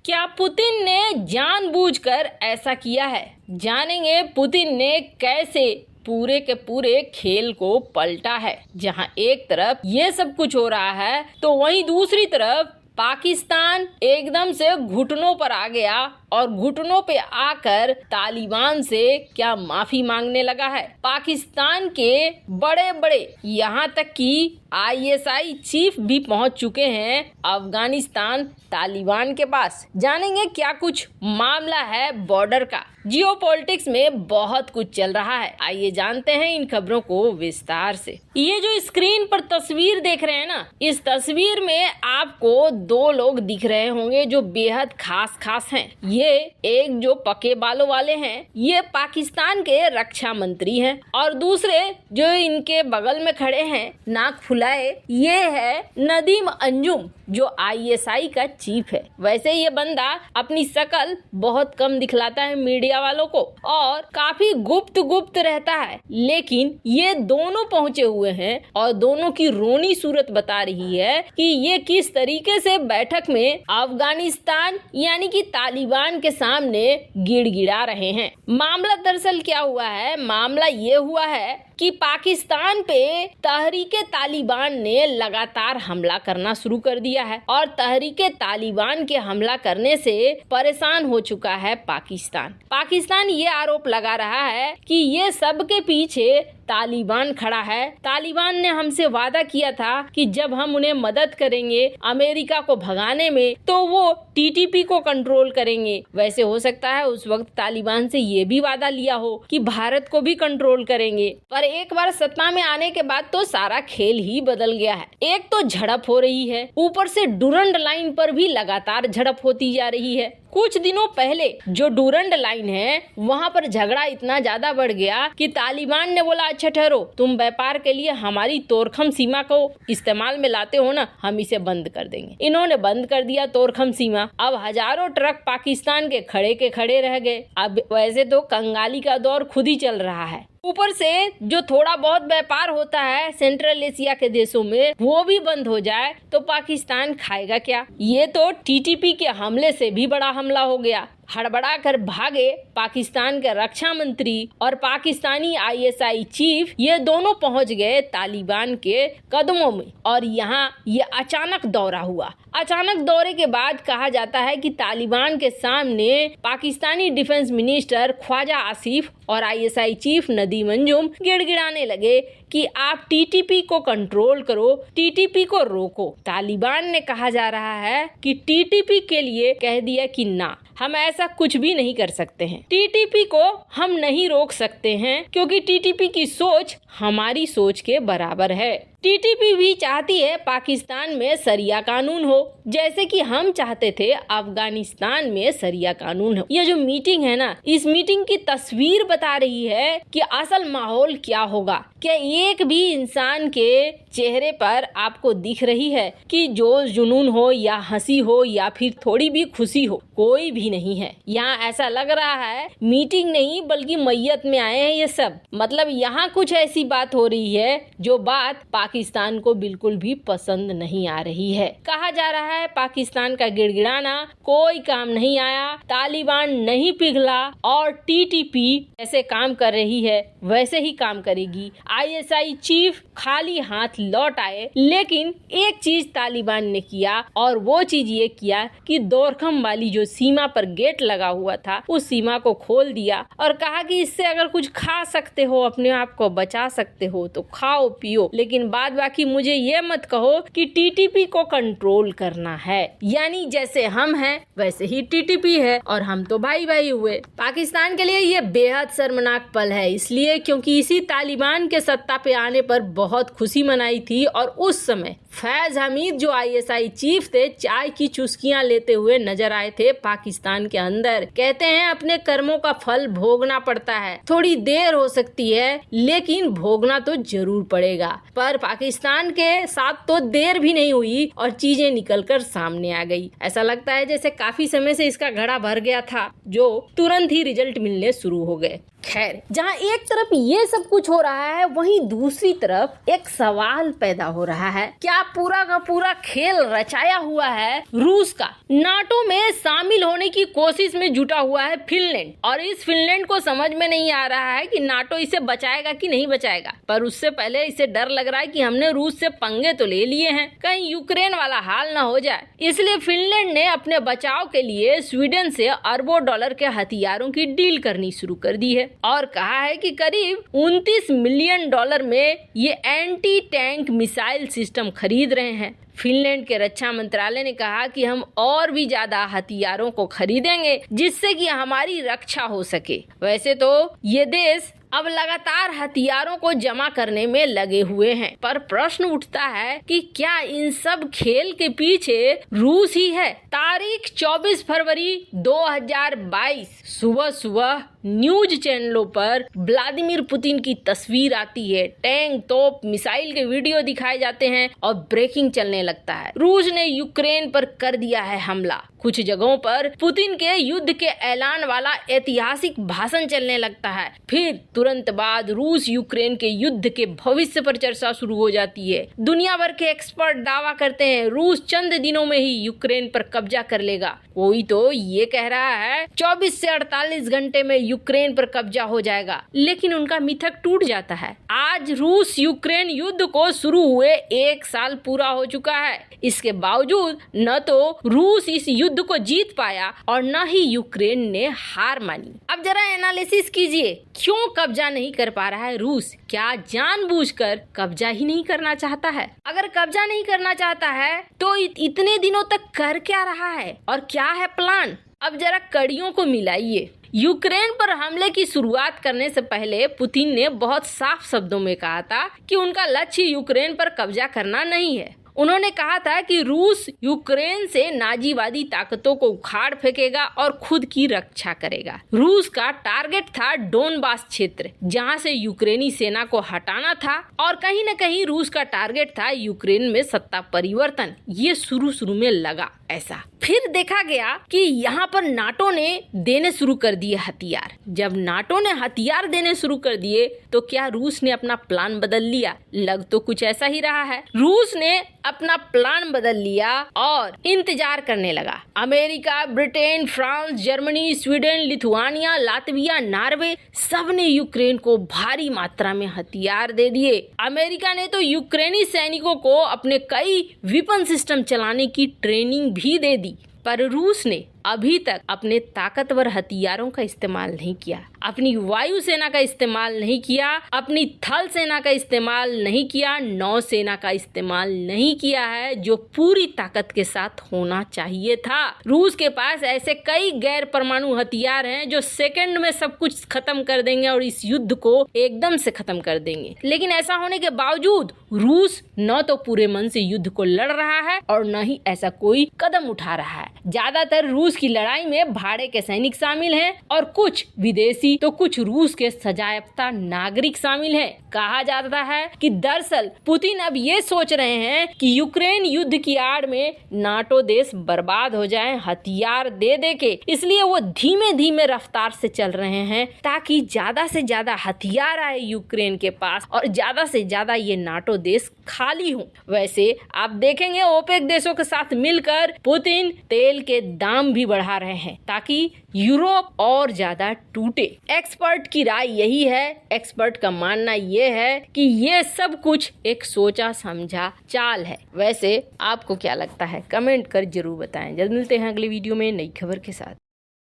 क्या पुतिन ने जानबूझकर ऐसा किया है? जानेंगे पुतिन ने कैसे पूरे के पूरे खेल को पलटा है। जहां एक तरफ ये सब कुछ हो रहा है तो वहीं दूसरी तरफ पाकिस्तान एकदम से घुटनों पर आ गया और घुटनों पे आकर तालिबान से क्या माफी मांगने लगा है। पाकिस्तान के बड़े बड़े यहाँ तक कि आईएसआई चीफ भी पहुंच चुके हैं अफगानिस्तान तालिबान के पास। जानेंगे क्या कुछ मामला है बॉर्डर का। जियोपॉलिटिक्स में बहुत कुछ चल रहा है, आइए जानते हैं इन खबरों को विस्तार से। ये जो स्क्रीन पर तस्वीर देख रहे हैं ना, इस तस्वीर में आपको दो लोग दिख रहे होंगे जो बेहद खास हैं। ये एक जो पके बालों वाले हैं ये पाकिस्तान के रक्षा मंत्री हैं और दूसरे जो इनके बगल में खड़े हैं नाक फुलाए ये है नदीम अंजुम जो आईएसआई का चीफ है। वैसे ये बंदा अपनी शकल बहुत कम दिखलाता है मीडिया वालों को और काफी गुप्त रहता है, लेकिन ये दोनों पहुंचे हुए हैं और दोनों की रोनी सूरत बता रही है कि ये किस तरीके से बैठक में अफगानिस्तान यानी कि तालिबान के सामने गिड़गिड़ा रहे हैं। मामला दरअसल क्या हुआ है? मामला ये हुआ है कि पाकिस्तान पे तहरीके तालिबान ने लगातार हमला करना शुरू कर दिया है और तहरीके तालिबान के हमला करने से परेशान हो चुका है पाकिस्तान ये आरोप लगा रहा है कि ये सब के पीछे तालिबान खड़ा है। तालिबान ने हमसे वादा किया था कि जब हम उन्हें मदद करेंगे अमेरिका को भगाने में तो वो टीटीपी को कंट्रोल करेंगे। वैसे हो सकता है उस वक्त तालिबान से ये भी वादा लिया हो कि भारत को भी कंट्रोल करेंगे, पर एक बार सत्ता में आने के बाद तो सारा खेल ही बदल गया है। एक तो झड़प हो रही है, ऊपर से डूरंड लाइन पर भी लगातार झड़प होती जा रही है। कुछ दिनों पहले जो डूरंड लाइन है वहाँ पर झगड़ा इतना ज्यादा बढ़ गया कि तालिबान ने बोला अच्छा ठहरो, तुम व्यापार के लिए हमारी तोरखम सीमा को इस्तेमाल में लाते हो ना, हम इसे बंद कर देंगे। इन्होंने बंद कर दिया तोरखम सीमा। अब हजारों ट्रक पाकिस्तान के खड़े रह गए। अब वैसे तो कंगाली का दौर खुद ही चल रहा है, ऊपर से जो थोड़ा बहुत व्यापार होता है सेंट्रल एशिया के देशों में वो भी बंद हो जाए तो पाकिस्तान खाएगा क्या? ये तो टीटीपी के हमले से भी बड़ा हमला हो गया। हड़बड़ा कर भागे पाकिस्तान के रक्षा मंत्री और पाकिस्तानी आईएसआई चीफ, ये दोनों पहुंच गए तालिबान के कदमों में और यहाँ ये अचानक दौरा हुआ। अचानक दौरे के बाद कहा जाता है कि तालिबान के सामने पाकिस्तानी डिफेंस मिनिस्टर ख्वाजा आसिफ और आईएसआई चीफ नदीम अंजुम गिड़गिड़ाने लगे कि आप टीटीपी को कंट्रोल करो, टीटीपी को रोको। तालिबान ने कहा जा रहा है कि टीटीपी के लिए कह दिया कि ना, हम ऐसा कुछ भी नहीं कर सकते हैं। टीटीपी को हम नहीं रोक सकते हैं क्योंकि टीटीपी की सोच हमारी सोच के बराबर है। टीटीपी भी चाहती है पाकिस्तान में सरिया कानून हो, जैसे कि हम चाहते थे अफगानिस्तान में सरिया कानून हो। ये जो मीटिंग है ना, इस मीटिंग की तस्वीर बता रही है कि असल माहौल क्या होगा। क्या एक भी इंसान के चेहरे पर आपको दिख रही है कि जोश जुनून हो या हंसी हो या फिर थोड़ी भी खुशी हो? कोई भी नहीं है। यहाँ ऐसा लग रहा है मीटिंग नहीं बल्कि मैयत में आए हैं ये सब। मतलब यहाँ कुछ ऐसी बात हो रही है जो बात पाकिस्तान को बिल्कुल भी पसंद नहीं आ रही है। कहा जा रहा है पाकिस्तान का गिड़गिड़ाना कोई काम नहीं आया, तालिबान नहीं पिघला और टीटीपी ऐसे काम कर रही है वैसे ही काम करेगी। आईएसआई चीफ खाली हाथ लौट आए, लेकिन एक चीज तालिबान ने किया और वो चीज ये किया कि दोरखम वाली जो सीमा पर गेट लगा हुआ था उस सीमा को खोल दिया और कहा कि इससे अगर कुछ खा सकते हो, अपने आप को बचा सकते हो तो खाओ पियो, लेकिन बाद बाकी मुझे ये मत कहो कि टीटीपी को कंट्रोल करना है। यानी जैसे हम हैं वैसे ही टीटीपी है और हम तो भाई भाई हुए। पाकिस्तान के लिए ये बेहद शर्मनाक पल है, इसलिए क्योंकि इसी तालिबान के सत्ता पे आने पर बहुत खुशी मनाई थी और उस समय फैज हमीद जो आईएसआई चीफ थे चाय की चुस्कियां लेते हुए नजर आए थे पाकिस्तान के अंदर। कहते हैं अपने कर्मों का फल भोगना पड़ता है, थोड़ी देर हो सकती है लेकिन भोगना तो जरूर पड़ेगा। पर पाकिस्तान के साथ तो देर भी नहीं हुई और चीजें निकलकर सामने आ गई। ऐसा लगता है जैसे काफी समय से इसका घड़ा भर गया था जो तुरंत ही रिजल्ट मिलने शुरू हो गए। खैर, जहां एक तरफ ये सब कुछ हो रहा है, वहीं दूसरी तरफ एक सवाल पैदा हो रहा है। क्या पूरा का पूरा खेल रचाया हुआ है रूस का? नाटो में शामिल होने की कोशिश में जुटा हुआ है फिनलैंड, और इस फिनलैंड को समझ में नहीं आ रहा है कि नाटो इसे बचाएगा कि नहीं बचाएगा। पर उससे पहले इसे डर लग रहा है कि हमने रूस से पंगे तो ले लिए हैं, कहीं यूक्रेन वाला हाल ना हो जाए। इसलिए फिनलैंड ने अपने बचाव के लिए स्वीडन से अरबों डॉलर के हथियारों की डील करनी शुरू कर दी है और कहा है कि करीब 29 मिलियन डॉलर में ये एंटी टैंक मिसाइल सिस्टम खरीद रहे हैं। फिनलैंड के रक्षा मंत्रालय ने कहा कि हम और भी ज्यादा हथियारों को खरीदेंगे जिससे कि हमारी रक्षा हो सके। वैसे तो ये देश अब लगातार हथियारों को जमा करने में लगे हुए हैं, पर प्रश्न उठता है कि क्या इन सब खेल के पीछे रूस ही है? तारीख 24 फरवरी 2022 सुबह सुबह न्यूज चैनलों पर व्लादिमीर पुतिन की तस्वीर आती है, टैंक, तोप, मिसाइल के वीडियो दिखाए जाते हैं और ब्रेकिंग चलने लगता है। रूस ने यूक्रेन पर कर दिया है हमला। कुछ जगहों पर पुतिन के युद्ध के ऐलान वाला ऐतिहासिक भाषण चलने लगता है। फिर तुरंत बाद रूस यूक्रेन के युद्ध के भविष्य पर चर्चा शुरू हो जाती है। दुनिया भर के एक्सपर्ट दावा करते हैं रूस चंद दिनों में ही यूक्रेन पर कब्जा कर लेगा। कोई तो ये कह रहा है 24 से 48 घंटे में यूक्रेन पर कब्जा हो जाएगा, लेकिन उनका मिथक टूट जाता है। आज रूस यूक्रेन युद्ध को शुरू हुए 1 साल पूरा हो चुका है। इसके बावजूद न तो रूस इस युद्ध को जीत पाया और न ही यूक्रेन ने हार मानी। अब जरा एनालिसिस कीजिए, क्यों कब्जा नहीं कर पा रहा है रूस? क्या जानबूझकर कब्जा ही नहीं करना चाहता है? अगर कब्जा नहीं करना चाहता है तो इतने दिनों तक कर क्या रहा है और क्या है प्लान? अब जरा कड़ियों को मिलाइए। यूक्रेन पर हमले की शुरुआत करने से पहले पुतिन ने बहुत साफ शब्दों में कहा था कि उनका लक्ष्य यूक्रेन पर कब्जा करना नहीं है। उन्होंने कहा था कि रूस यूक्रेन से नाजीवादी ताकतों को उखाड़ फेंकेगा और खुद की रक्षा करेगा। रूस का टारगेट था डोनबास क्षेत्र, जहां से यूक्रेनी सेना को हटाना था, और कहीं न कहीं रूस का टारगेट था यूक्रेन में सत्ता परिवर्तन। ये शुरू में लगा ऐसा। फिर देखा गया कि यहाँ पर नाटो ने देने शुरू कर दिए हथियार। जब नाटो ने हथियार देने शुरू कर दिए तो क्या रूस ने अपना प्लान बदल लिया? लग तो कुछ ऐसा ही रहा है। रूस ने अपना प्लान बदल लिया और इंतजार करने लगा। America, Britain, France, Germany, Sweden, Lithuania, Latvia, Norway सब ने यूक्रेन को भारी मात्रा में हथियार दे दिए। अमेरिका ने तो यूक्रेनी सैनिकों को अपने कई वेपन सिस्टम चलाने की ट्रेनिंग भी दे दी, पर रूस ने अभी तक अपने ताकतवर हथियारों का इस्तेमाल नहीं किया, अपनी वायुसेना का इस्तेमाल नहीं किया, अपनी थल सेना का इस्तेमाल नहीं किया, नौसेना का इस्तेमाल नहीं किया है, जो पूरी ताकत के साथ होना चाहिए था। रूस के पास ऐसे कई गैर परमाणु हथियार हैं जो सेकंड में सब कुछ खत्म कर देंगे और इस युद्ध को एकदम से खत्म कर देंगे। लेकिन ऐसा होने के बावजूद रूस न तो पूरे मन से युद्ध को लड़ रहा है और न ही ऐसा कोई कदम उठा रहा है। ज्यादातर रूस की लड़ाई में भाड़े के सैनिक शामिल हैं और कुछ विदेशी तो कुछ रूस के सजायाफ्ता नागरिक शामिल हैं। कहा जाता है कि दरअसल पुतिन अब ये सोच रहे हैं कि यूक्रेन युद्ध की आड़ में नाटो देश बर्बाद हो जाएं हथियार दे दे के, इसलिए वो धीमे धीमे रफ्तार से चल रहे हैं ताकि ज्यादा से ज्यादा हथियार आए यूक्रेन के पास और ज्यादा से ज्यादा ये नाटो देश खाली हो। वैसे आप देखेंगे ओपेक देशों के साथ मिलकर पुतिन तेल के दाम भी बढ़ा रहे हैं ताकि यूरोप और ज्यादा टूटे। एक्सपर्ट की राय यही है, एक्सपर्ट का मानना ये है कि ये सब कुछ एक सोचा समझा चाल है। वैसे आपको क्या लगता है? कमेंट कर जरूर बताएं। जल्द मिलते हैं अगले वीडियो में नई खबर के साथ।